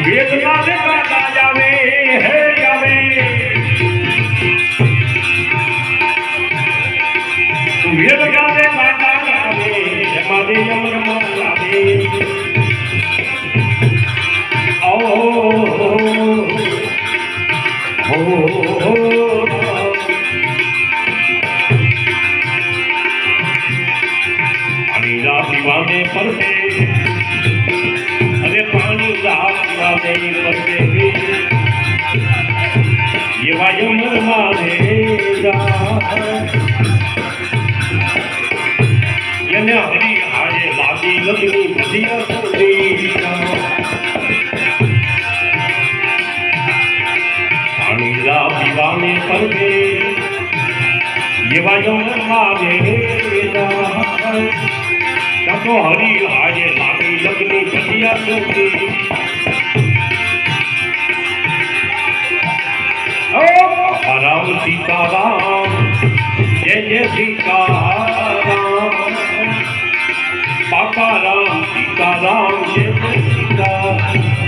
વેદના ને કાકા જાવે હે જાવે વેદના ને કાકા જાવે માદે અમર માવે ઓ અનિરા પીવાને પરસે અરે પાણી પીવાને પરસે ये वायमर मारेगा यने हरी आए लागी लगनी बदिया सोदेगा पानी ला पीवाने पर दे ये वायमर मारेगा तो हरी आए लागी लगनी बदिया सोदेगा राम सीताराम जय जय सीताराम पापा राम सीताराम जय जय सीताराम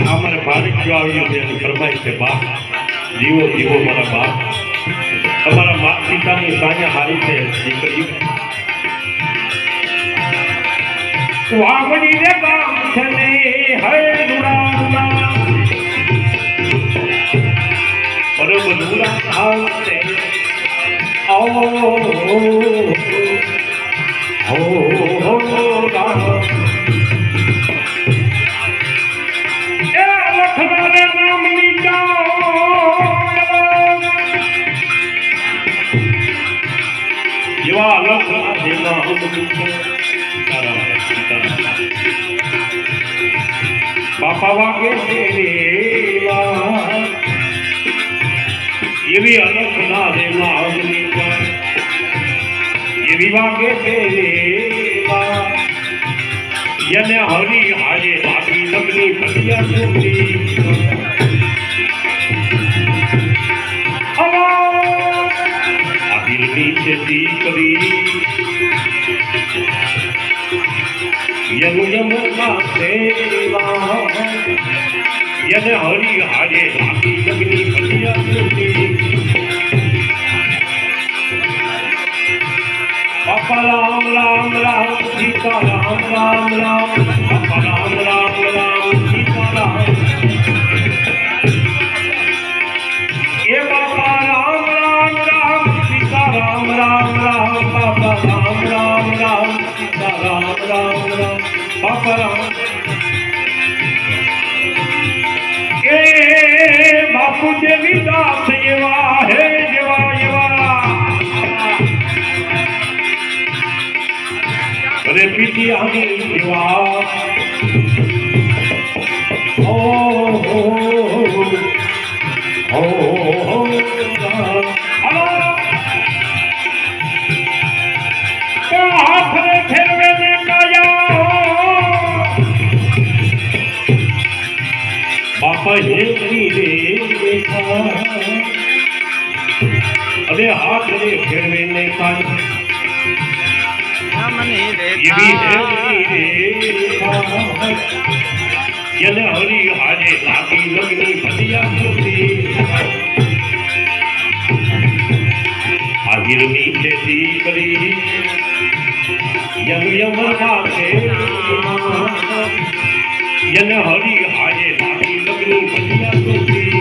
हमारे भारत जो आवियो फरमाई से बाप जीवो जीवो मारा बाप हमारा माता पिता ने साया हारी से दीकरी वावड़ी रे गाम छने है दुरा दुरा परम दुरा आते ओ बापा वागे ये भी अलग ना देना ये भी वागे यने हरी हाजे लागी लगनी बदिया सोती दिल्ली से दीकरी यनु यमुना सेवा यन हरि हाजे लागी लगनी बदिया सोती पापा राम राम राम सीता राम राम राम पापा राम राम राम सीता राम ये पापा राम राम राम सीता राम राम राम पापा राम राम राम सीता राम राम राम पापा राम ए बापू देवी दास येवा हे येवा येवा अरे पीती आगे येवा ओ अरे हाथ रे फेरवे ने कान यन हरी हाजे लागी लगनी बदिया सोती आहिर नीचे दी करी યમનમાં છે યન હરી હાજે લાગી લગ્ન બન્યા સુખી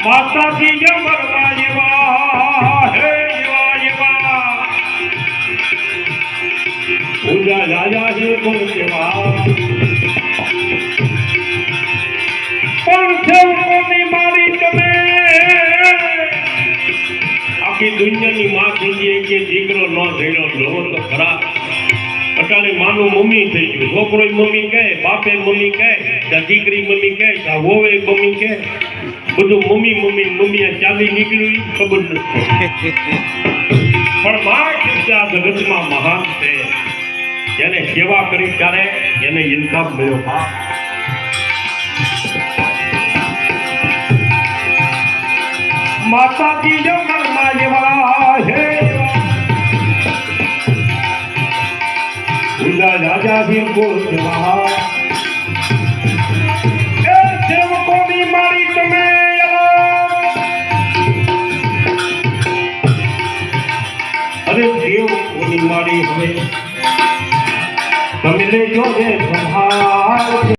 માતાજી જમરવા જેવા હે જેવા પૂજા રાજા હે ગુણ જેવા પણ સેવકોની મારી તમે આખી દુનિયાની માં થઈ ગઈ કે દીકરો ન થયો જોવો તો ખરા અટાણે માનું મમ્મી થઈ ગયું છોકરો મમ્મી કહે બાપે મમ્મી કહે ત્યાં દીકરી મમ્મી કહે ત્યાં વોવે મમ્મી કહે બધું મમ્મી મમ્મી મમ્મી ચાલી નીકળ્યું ખબર નથી પણ માં આ જગતમાં મહાન છે જેને સેવા કરી ત્યારે એને ઇન્કમ મળ્યો માતાજી જો મનમાં જેવા હે પૂજા રાજા ભી બોલ જેવા એ સેવકોની મારી તમે અરે દેવકોની મારી હવે તમે લેજો રે સંભાળ